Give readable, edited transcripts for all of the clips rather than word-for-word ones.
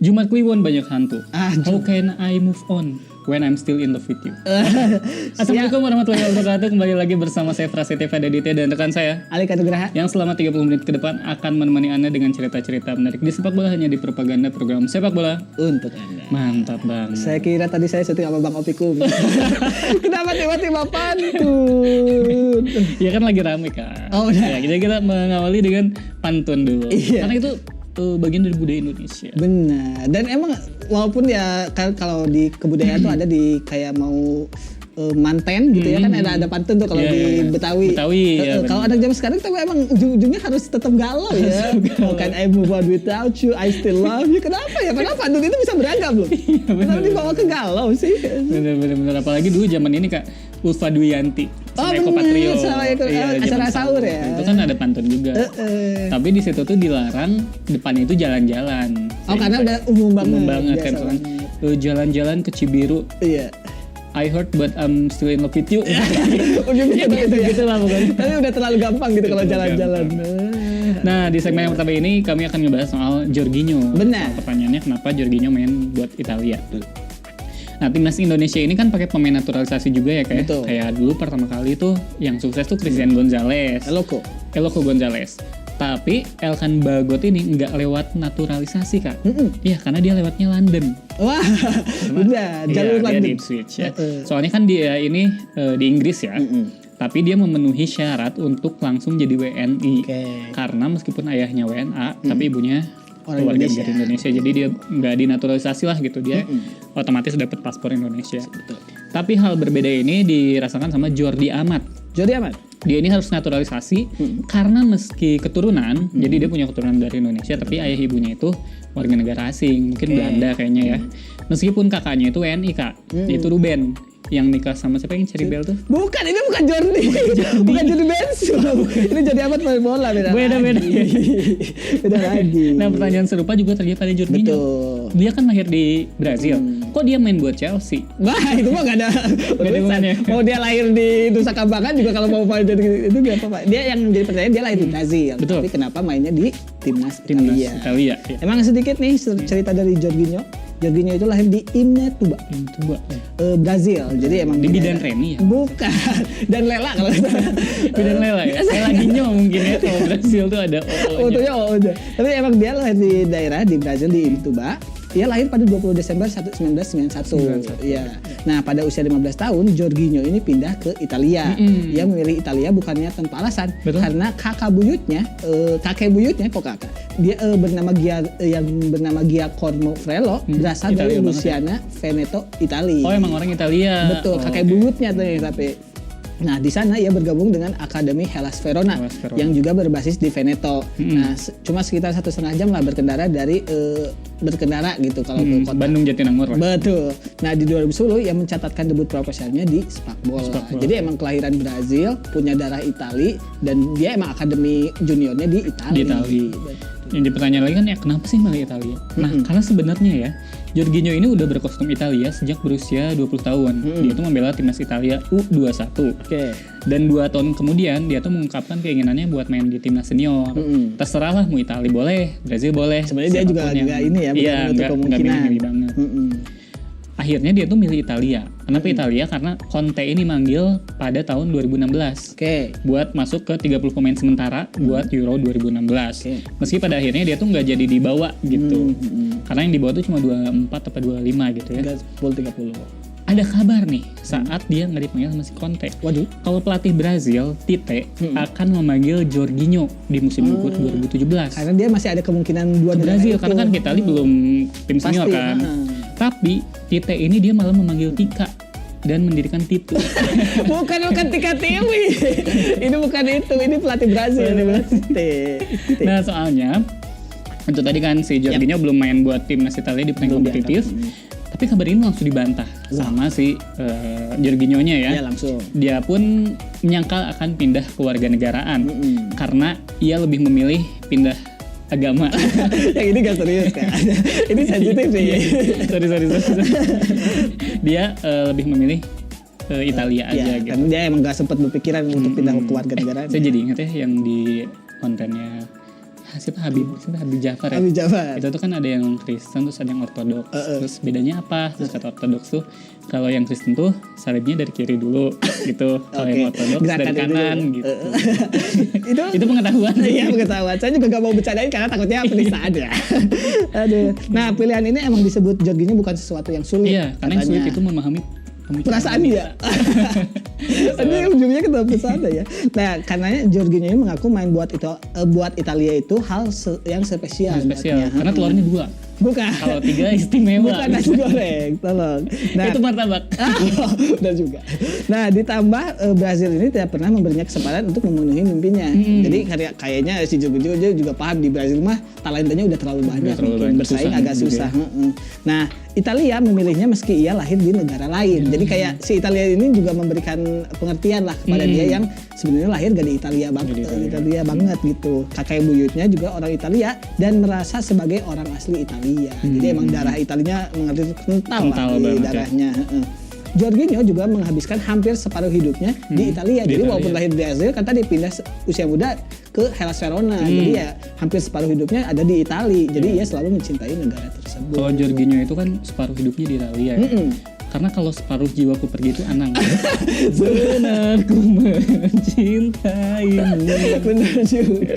Jumat Kliwon banyak hantu. How Jumat. can I move on when I'm still in love with you? Assalamualaikum warahmatullahi wabarakatuh. Kembali lagi bersama saya Prasetya Fadaditya dan rekan saya Alika Nugraha yang selama 30 menit ke depan akan menemani Anda dengan cerita-cerita menarik di sepak bola hanya di propaganda program sepak bola untuk Anda. Mantap banget. Saya kira tadi saya syuting sama Bang Opikum. Kenapa tiba-tiba pantun? Ya kan lagi rame kan. Oh, udah. Ya, kita mengawali dengan pantun dulu. Iya. Karena itu bagian dari budaya Indonesia. Benar. Dan emang walaupun ya kan kalau di kebudayaan tuh ada di kayak mau manten gitu ya kan ada pantun tuh kalau di Betawi. Ya, kalau anak zaman sekarang tapi emang ujung-ujungnya harus tetap galau ya. Bukan I move on without you, I still love you. Kenapa ya? Padahal pantun itu bisa beragam loh. Kenapa dibawa ke galau sih? Bener. Apalagi dulu zaman ini Kak Ulfa Duyanti sama Eko Patrio. Sama acara sahur ya. Itu kan ada pantun juga. Tapi di situ tuh dilarang depannya itu jalan-jalan. Oh karena udah umum banget. Umum banget kan soalnya. Jalan-jalan ke Cibiru. Iya. I heard but I'm still in love with you. Gitu lah bukan. Tapi udah terlalu gampang gitu kalau jalan-jalan. Nah di segmen yang pertama ini kami akan ngebahas soal Jorginho. Benar. Pertanyaannya kenapa Jorginho main buat Italia? Nah timnas Indonesia ini kan pakai pemain naturalisasi juga ya kayak. Betul. Kayak dulu pertama kali tuh yang sukses tuh Christian Gonzalez. Eloko Gonzalez. Tapi Elkan Bagot ini nggak lewat naturalisasi Kak. Iya karena dia lewatnya London. Wah, udah jalur London. Dia London. di Ipswich ya. Soalnya kan dia ini di Inggris ya. Tapi dia memenuhi syarat untuk langsung jadi WNI. Karena meskipun ayahnya WNA, tapi ibunya warga negara Indonesia. Jadi dia nggak dinaturalisasi lah gitu. Dia otomatis dapat paspor Indonesia. Betul. Tapi hal berbeda ini dirasakan sama Jordi Amat. Dia ini harus naturalisasi karena meski keturunan, jadi dia punya keturunan dari Indonesia, tapi ayah ibunya itu warga negara asing, mungkin Belanda kayaknya ya. Meskipun kakaknya itu WNI Kak, itu Ruben yang nikah sama siapa yang Cherry Bell tuh? Bukan, ini bukan Jordi. Bukan Jordi Bensu. Ini Jordi Amat main bola beda. Beda lagi. Nah pertanyaan serupa juga terjadi pada Jorginho. Betul. Dia kan lahir di Brazil. Kok dia main buat Chelsea? Wah itu mah gak ada urusannya. Mau dia lahir di Nusa Kambangan juga kalau mau main jadi itu gak apa-apa. Dia yang jadi pertanyaan dia lahir di Brazil. Betul. Tapi kenapa mainnya di timnas Italia? Ya. Emang sedikit nih cerita dari Jorginho. Jorginho itu lahir di Imbituba, Brazil. Jadi emang di Bidan Remi ya? Bukan. Dan Lela kalau Bidan Lela ya? Lela Ginho mungkin ya. Kalau Brazil tuh ada O-nya. Tapi emang dia lahir di daerah di Brazil di Imbituba. Dia lahir pada 20 Desember 1991. Ya. Nah, pada usia 15 tahun, Jorginho ini pindah ke Italia. Dia memilih Italia bukannya tanpa alasan. Betul. Karena kakek buyutnya, dia bernama Giacomo Frello, berasal dari Luciana Veneto, Italia. Oh, emang orang Italia. Betul, kakek buyutnya tuh tapi. Nah, di sana ia bergabung dengan Akademi Hellas Verona yang juga berbasis di Veneto. Nah, cuma sekitar 1,5 jam lah berkendara gitu kalau ke kota Bandung Jatinangor lah. Betul. Nah, di 2010 ia mencatatkan debut profesionalnya di sepak bola. Jadi emang kelahiran Brazil, punya darah Itali dan dia emang akademi juniornya di Italia. Yang dipertanyaan lagi kan ya kenapa sih milih Italia? Nah, karena sebenarnya ya Jorginho ini udah berkostum Italia sejak berusia 20 tahun. Dia tuh membela timnas Italia U21. Dan 2 tahun kemudian dia tuh mengungkapkan keinginannya buat main di timnas senior. Terserah lah mau Italia boleh, Brazil boleh. Sebenarnya dia juga ini ya, bukan menutup kemungkinan. Milih banget. Akhirnya dia tuh milih Italia. Kenapa Italia? Karena Conte ini manggil pada tahun 2016. Buat masuk ke 30 pemain sementara buat Euro 2016. Meski pada akhirnya dia tuh nggak jadi dibawa gitu. Karena yang dibawa tuh cuma 24 atau 25 gitu ya. 30. Ada kabar nih saat dia nggak dipanggil sama si Conte. Waduh. Kalau pelatih Brazil, Tite, akan memanggil Jorginho di musim gugur 2017. Karena dia masih ada kemungkinan dua Brazil, karena kan Italia belum tim senior kan. Tapi Tite ini dia malah memanggil Tika dan mendirikan Titu. bukan Tika Tiwi. Ini bukan itu, ini pelatih Brazil. Nah soalnya itu tadi kan si Jorginho belum main buat timnas Italia di pertandingan kompetitif. Tapi kabar ini langsung dibantah sama si Jorginho-nya ya. Iya langsung. Dia pun menyangkal akan pindah ke warga negaraan karena ia lebih memilih pindah agama. Yang ini gak serius kan? Ini sensitif sih. Sorry. Dia lebih memilih Italia aja gitu. Karena dia emang gak sempat berpikiran untuk pindah ke warga negaraan. Saya jadi ingat ya yang di kontennya Habib Jafar ya. Habib Jafar. Itu tuh kan ada yang Kristen terus ada yang Ortodoks. Terus bedanya apa? Terus kata Ortodoks tuh kalau yang Kristen tuh salibnya dari kiri dulu gitu. Kalau yang Ortodoks dari kanan gitu. Itu pengetahuan. Iya, pengetahuan. Saya juga gak mau bercandain karena takutnya penistaan ya. Aduh. Nah, pilihan ini emang disebut Jorginho bukan sesuatu yang sulit. Iya, karena yang sulit itu memahami perasaan dia. Ini ujungnya ketemu sana ya. Nah, karenanya Jorginho ini mengaku main buat Italia itu hal yang spesial. Karena telurnya 2. Bukan. Kalau 3 istimewa. Bukan nasi goreng, tolong. Nah, itu martabak. Udah juga. Nah, ditambah Brazil ini tidak pernah memberinya kesempatan untuk memenuhi mimpinya. Jadi kayaknya si Jorginho juga paham di Brazil mah talentanya udah terlalu banyak. Bersaing agak susah. Nah, Italia memilihnya meski ia lahir di negara lain. Jadi kayak si Italia ini juga memberikan pengertian lah kepada dia yang sebenarnya lahir gak di Italia banget, Italia banget gitu. Kakek buyutnya juga orang Italia dan merasa sebagai orang asli Italia. Jadi emang darah Italianya mengerti kental lah di darahnya. Jorginho juga menghabiskan hampir separuh hidupnya di Italia. Jadi walaupun lahir di Brazil kan tadi pindah usia muda ke Hellas Verona. Jadi ya hampir separuh hidupnya ada di Italia. Jadi ia selalu mencintai negara tersebut. Kalau Jorginho itu kan separuh hidupnya di Italia ya. Karena kalau separuh jiwaku pergi itu Anang. Benar ku mencintaimu. Benar juga.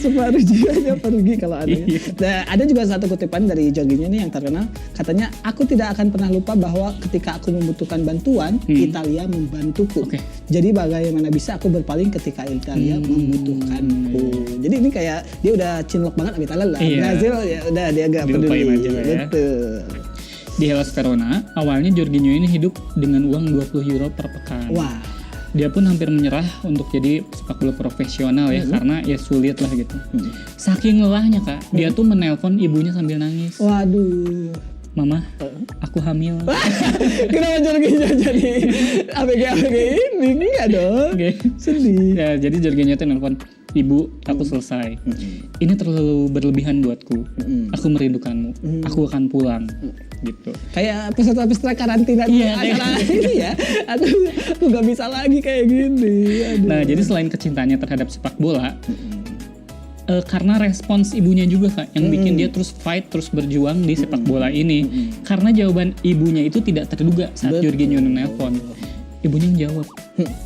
Separuh jiwanya pergi kalau ada. Nah, ada juga satu kutipan dari Jorginho ini yang terkenal. Katanya, aku tidak akan pernah lupa bahwa ketika aku membutuhkan bantuan, Italia membantuku. Jadi bagaimana bisa aku berpaling ketika Italia membutuhkanku. Jadi ini kayak dia udah cinlok banget sama Italia lah. Brazil ya udah dia agak peduli. Aja lah ya. Betul. Di Hellas Verona, awalnya Jorginho ini hidup dengan uang 20 euro per pekan. Wah. Dia pun hampir menyerah untuk jadi sepak bola profesional ya, karena ya sulit lah gitu. Saking lelahnya Kak, dia tuh menelpon ibunya sambil nangis. Waduh. Mama, aku hamil. Kenapa Jorginho jadi ABG ini? Enggak dong. Sedih. Ya, jadi Jorginho tuh nelpon, ibu, aku selesai. Ini terlalu berlebihan buatku. Aku merindukanmu. Aku akan pulang. Gitu. Kayak peserta karantina di acara ini ya. Aku gak bisa lagi kayak gini. Aduh. Nah, jadi selain kecintanya terhadap sepak bola, karena respons ibunya juga Kak yang bikin dia terus fight, terus berjuang di sepak bola ini. Karena jawaban ibunya itu tidak terduga saat Jorginho nelpon. Ibunya menjawab,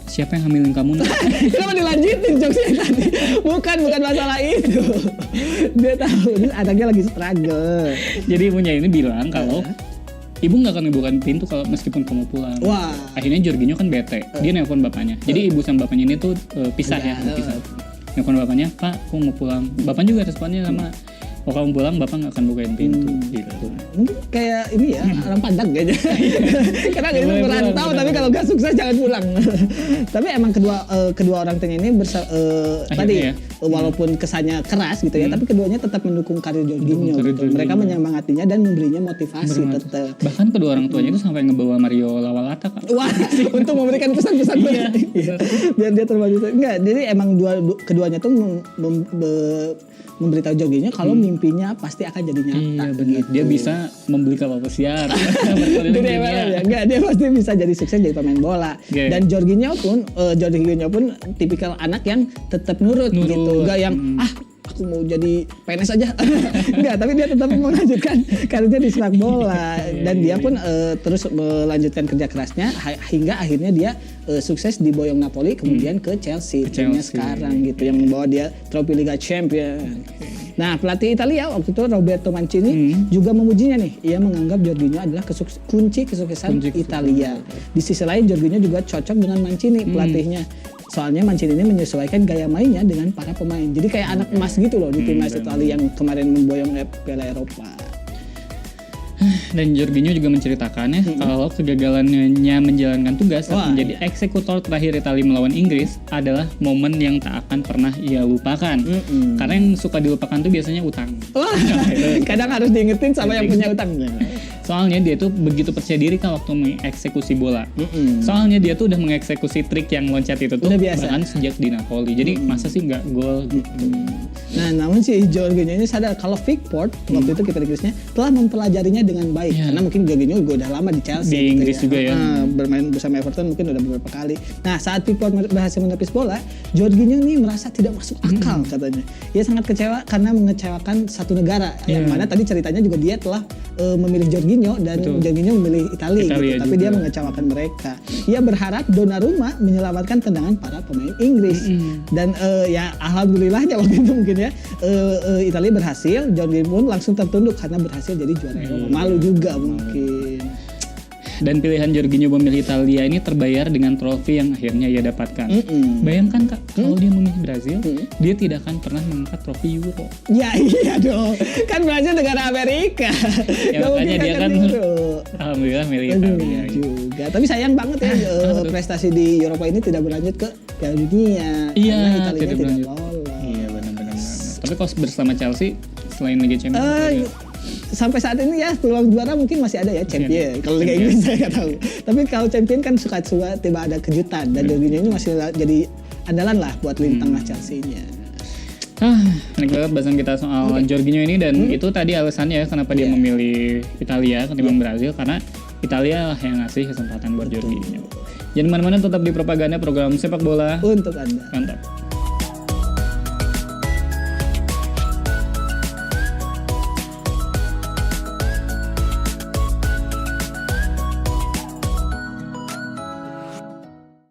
siapa yang hamilin kamu? Kenapa dilanjutin jokesnya tadi? Bukan masalah itu. Dia tahu ini anaknya lagi struggle. Jadi ibunya ini bilang kalau ibu nggak akan ngebukain pintu kalau meskipun kamu pulang. Wah. Akhirnya Jorginho kan bete. Dia nelpon bapaknya. Jadi ibu sama bapaknya ini tuh pisah ya. Nelpon bapaknya, Pak, aku mau pulang. Bapaknya juga responnya sama, kalau kamu pulang bapak nggak akan bukain pintu gitu. Mungkin kayak ini ya orang Padang kayaknya. Karena itu merantau tapi kalau nggak sukses jangan pulang. Tapi emang kedua orang tua ini tadi walaupun kesannya keras gitu ya, tapi keduanya tetap mendukung karir Jorginho. Gitu. Mereka menyemangatinya dan memberinya motivasi tetap. Bahkan kedua orang tuanya itu sampai ngebawa Mario Lawalata Kak. Wah, untuk memberikan pesan-pesan biar dia termotivasi. Enggak, jadi emang keduanya tuh memberitahu Jorginho kalau mimpinya pasti akan jadi nyata. Iya benar. Dia bisa membeli kapal pesiar. Dia pasti bisa jadi sukses jadi pemain bola. Dan Jorginho pun tipikal anak yang tetap nurut. Gitu. Enggak yang aku mau jadi PNS aja. Enggak, tapi dia tetap melanjutkan karirnya di sepak bola. Dan dia pun terus melanjutkan kerja kerasnya hingga akhirnya dia sukses di boyong Napoli kemudian ke Chelsea timnya sekarang gitu yang membawa dia trofi Liga Champions. Nah, pelatih Italia waktu itu Roberto Mancini juga memujinya nih. Ia menganggap Jorginho adalah kunci kesuksesan Italia. Di sisi lain Jorginho juga cocok dengan Mancini pelatihnya. Soalnya Mancini ini menyesuaikan gaya mainnya dengan para pemain. Jadi kayak anak emas gitu loh di timnas Italia yang kemarin memboyong Piala Eropa. Dan Jorginho juga menceritakan ya kalau kegagalannya menjalankan tugas saat menjadi eksekutor terakhir Italia melawan Inggris adalah momen yang tak akan pernah ia lupakan. Karena yang suka dilupakan tuh biasanya utang. Wah, kadang harus diingetin sama yang punya utang. Soalnya dia tuh begitu percaya diri kan waktu mengeksekusi bola. Soalnya dia tuh udah mengeksekusi trik yang loncat itu tuh Udah biasa. bahkan sejak di Napoli. Jadi masa sih nggak gol gitu. Nah, namun si Jorginho ini sadar kalau Pickford waktu itu kiper Inggrisnya telah mempelajarinya dengan baik. Iya. Karena mungkin Jorginho juga udah lama di Chelsea. Di Inggris juga ya. Bermain bersama Everton mungkin udah beberapa kali. Nah, saat Pickford berhasil menepis bola, Jorginho ini merasa tidak masuk akal katanya. Ia sangat kecewa karena mengecewakan satu negara. Yang mana tadi ceritanya juga dia telah memilih Jorginho dan Jorginho memilih Italia gitu. Tapi juga. dia mengecewakan mereka. Ia berharap Donnarumma menyelamatkan tendangan para pemain Inggris. Dan ya alhamdulillahnya waktu itu mungkin ya Italia berhasil, Jorginho pun langsung tertunduk karena berhasil jadi juara Eropa. Malu juga mungkin. Dan pilihan Jorginho memilih Italia ini terbayar dengan trofi yang akhirnya ia dapatkan. Bayangkan Kak, kalau dia memilih Brazil, dia tidak akan pernah mengangkat trofi Euro. Ya iya dong, kan Brazil negara Amerika. Ya, Nggak makanya mungkin dia kan angkat Euro. alhamdulillah milih Aduh, Italia. juga. Tapi sayang banget ya prestasi di Eropa ini tidak berlanjut ke Piala Dunia. Iya, karena Italia tidak tidak berlanjut. lolos. Iya benar-benar. Tapi kalau bersama Chelsea selain Liga Champions, Sampai saat ini ya peluang juara mungkin masih ada ya champion. Kalau Liga Inggris saya nggak tahu. Tapi kalau champion kan suka tiba ada kejutan dan Jorginho ini masih jadi andalan lah buat lini tengah Chelsea-nya. menarik banget bahasan kita soal Jorginho ini dan itu tadi alasannya ya kenapa dia memilih Italia ketimbang Brazil karena Italia lah yang ngasih kesempatan buat Jorginho. Jangan kemana-mana, tetap di Propaganda, program sepak bola Untuk Anda. mantap.